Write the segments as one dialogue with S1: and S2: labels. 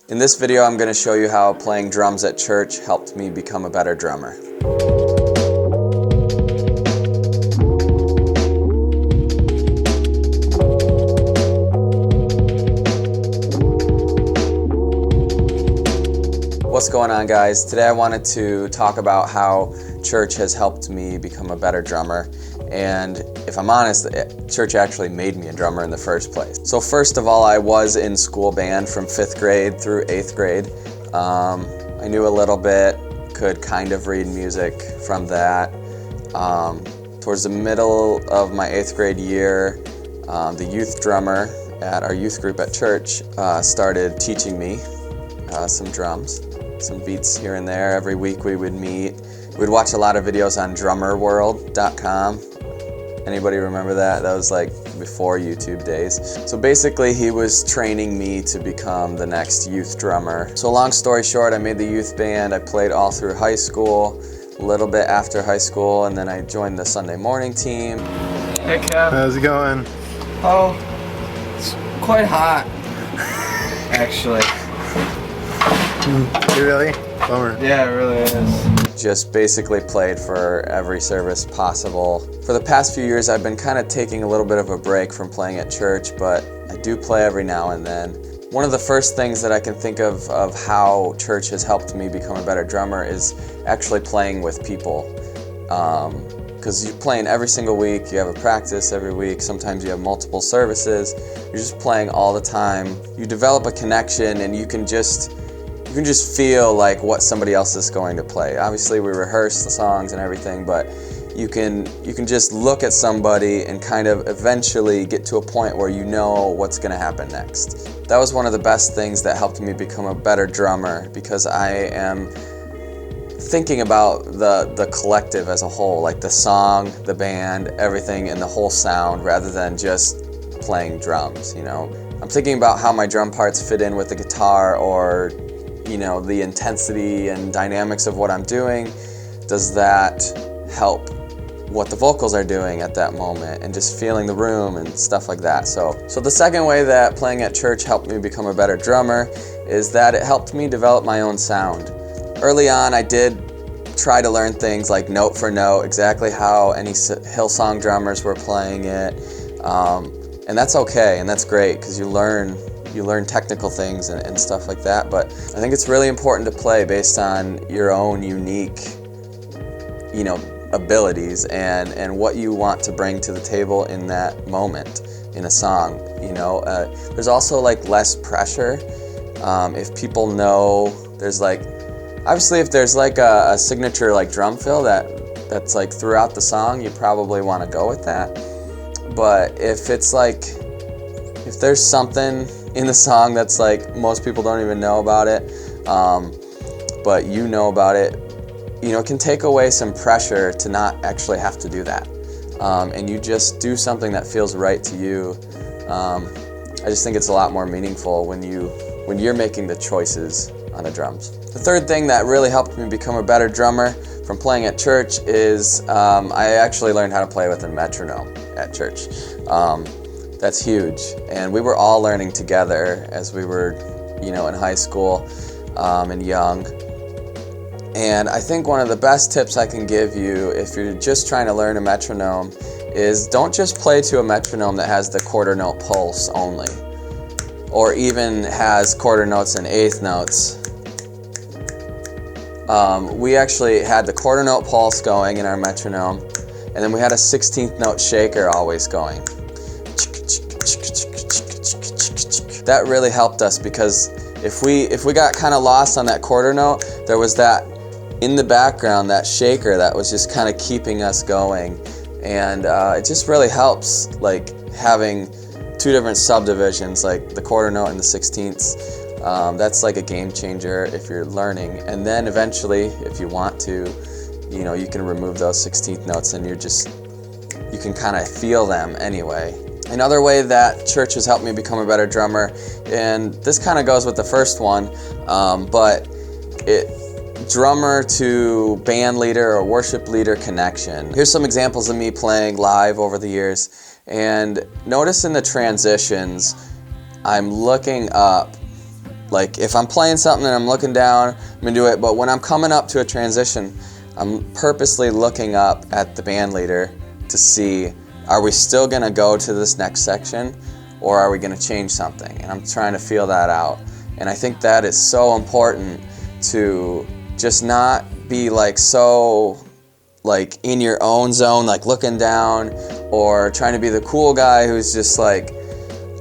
S1: In this video, I'm going to show you how playing drums at church helped me become a better drummer. What's going on, guys? Today I wanted to talk about how church has helped me become a better drummer. And if I'm honest, church actually made me a drummer in the first place. So first of all, I was in school band from 5th grade through 8th grade. I knew a little bit, could kind of read music from that. Towards the middle of my 8th grade year, the youth drummer at our youth group at church started teaching me some drums, some beats here and there. Every week we would meet. We'd watch a lot of videos on drummerworld.com. Anybody remember that? That was like before YouTube days. So basically he was training me to become the next youth drummer. So long story short, I made the youth band. I played all through high school, a little bit after high school, and then I joined the Sunday morning team.
S2: Hey Kev.
S3: How's it going?
S2: Oh, it's quite hot, actually.
S3: Really? Bummer.
S2: Yeah, it really is.
S1: Just basically played for every service possible. For the past few years, I've been kind of taking a little bit of a break from playing at church, but I do play every now and then. One of the first things that I can think of how church has helped me become a better drummer is actually playing with people. Because you're playing every single week, you have a practice every week, sometimes you have multiple services, you're just playing all the time. You develop a connection and you can just feel like what somebody else is going to play. Obviously we rehearse the songs and everything, but you can just look at somebody and kind of eventually get to a point where you know what's going to happen next. That was one of the best things that helped me become a better drummer, because I am thinking about the collective as a whole, like the song, the band, everything, and the whole sound, rather than just playing drums, you know. I'm thinking about how my drum parts fit in with the guitar, or you know, the intensity and dynamics of what I'm doing. Does that help what the vocals are doing at that moment, and just feeling the room and stuff like that. So the second way that playing at church helped me become a better drummer is that it helped me develop my own sound. Early on, I did try to learn things like note for note, exactly how any Hillsong drummers were playing it. And that's okay, and that's great, because you learn technical things and stuff like that, but I think it's really important to play based on your own unique, you know, abilities and what you want to bring to the table in that moment in a song. You know, there's also like less pressure if people know there's like, obviously if there's like a signature like drum fill that's like throughout the song, you probably want to go with that. But if it's like, if there's something in the song that's like most people don't even know about it, but you know about it, you know, it can take away some pressure to not actually have to do that. And you just do something that feels right to you. I just think it's a lot more meaningful when you're making the choices on the drums. The third thing that really helped me become a better drummer from playing at church is I actually learned how to play with a metronome at church. That's huge, and we were all learning together as we were, you know, in high school and young. And I think one of the best tips I can give you if you're just trying to learn a metronome is don't just play to a metronome that has the quarter note pulse only, or even has quarter notes and eighth notes. We actually had the quarter note pulse going in our metronome, and then we had a 16th note shaker always going. That really helped us, because if we got kind of lost on that quarter note, there was that in the background, that shaker that was just kind of keeping us going. And it just really helps, like having two different subdivisions, like the quarter note and the 16ths. That's like a game changer if you're learning. And then eventually, if you want to, you know, you can remove those 16th notes and you can kind of feel them anyway. Another way that church has helped me become a better drummer, and this kind of goes with the first one, but drummer to band leader or worship leader connection. Here's some examples of me playing live over the years, and notice in the transitions, I'm looking up Like if I'm playing something and I'm looking down, I'm gonna do it. But when I'm coming up to a transition, I'm purposely looking up at the band leader to see, are we still gonna go to this next section, or are we gonna change something? And I'm trying to feel that out. And I think that is so important, to just not be like so like in your own zone, like looking down, or trying to be the cool guy who's just like,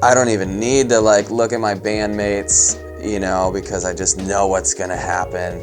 S1: I don't even need to like look at my bandmates, you know, because I just know what's gonna happen.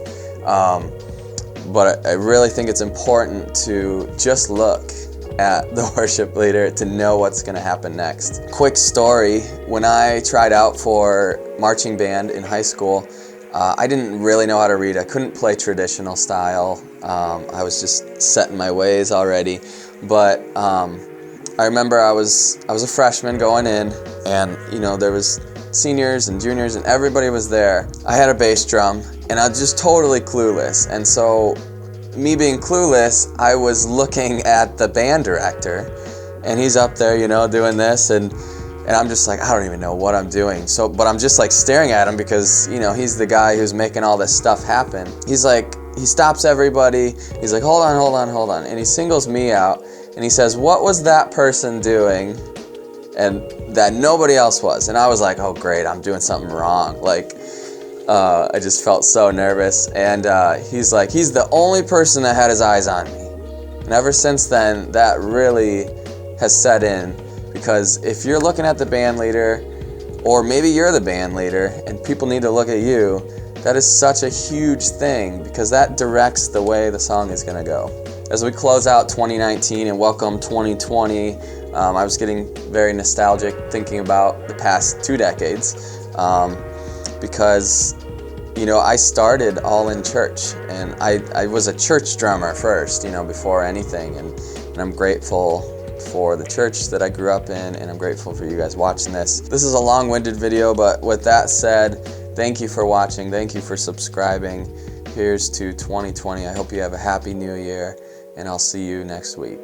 S1: But I really think it's important to just look at the worship leader to know what's gonna happen next. Quick story, when I tried out for marching band in high school, I didn't really know how to read. I couldn't play traditional style. I was just set in my ways already. But I remember I was a freshman going in, and you know, there was seniors and juniors and everybody was there. I had a bass drum and I was just totally clueless. And so me being clueless, I was looking at the band director, and he's up there, you know, doing this, and I'm just like, I don't even know what I'm doing. So, but I'm just like staring at him because, you know, he's the guy who's making all this stuff happen. He's like, he stops everybody. He's like, hold on. And he singles me out and he says, what was that person doing? And that nobody else was. And I was like, oh great, I'm doing something wrong. Like, I just felt so nervous. And he's like, he's the only person that had his eyes on me. And ever since then, that really has set in. Because if you're looking at the band leader, or maybe you're the band leader, and people need to look at you, that is such a huge thing, because that directs the way the song is going to go. As we close out 2019 and welcome 2020, I was getting very nostalgic thinking about the past 2 decades, because, you know, I started all in church, and I was a church drummer first, you know, before anything, and I'm grateful for the church that I grew up in, and I'm grateful for you guys watching this. This is a long-winded video, but with that said, thank you for watching, thank you for subscribing. Here's to 2020. I hope you have a happy new year, and I'll see you next week.